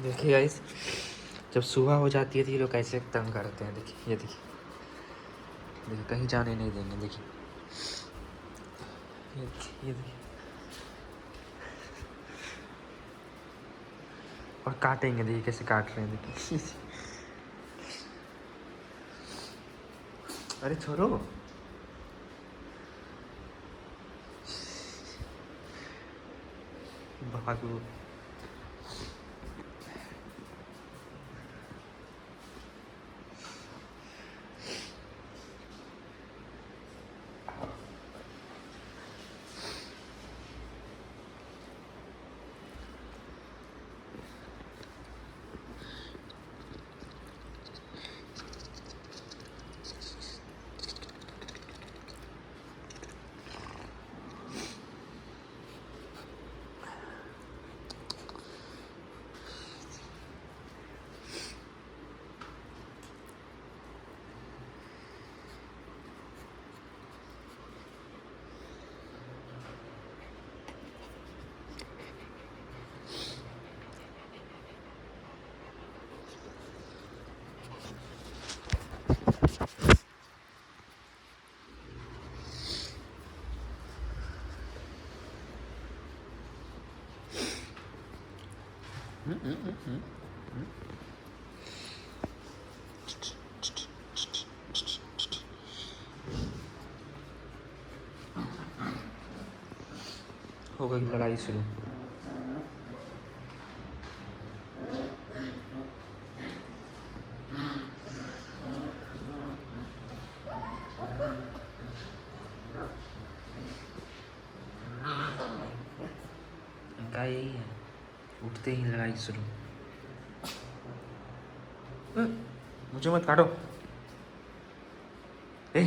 देखिए गाइस, जब सुबह हो जाती है तो ये लोग कैसे तंग करते हैं। देखिए, ये देखिए, देखिए कहीं जाने नहीं देंगे। देखिए, ये देखिए, और काटेंगे। देखिए कैसे काट रहे हैं। देखिए अरे छोड़ो। भागो। हो गई लड़ाई शुरू। इनका यही है, उठते ही लड़ाई शुरू। मुझे मत काटो। ए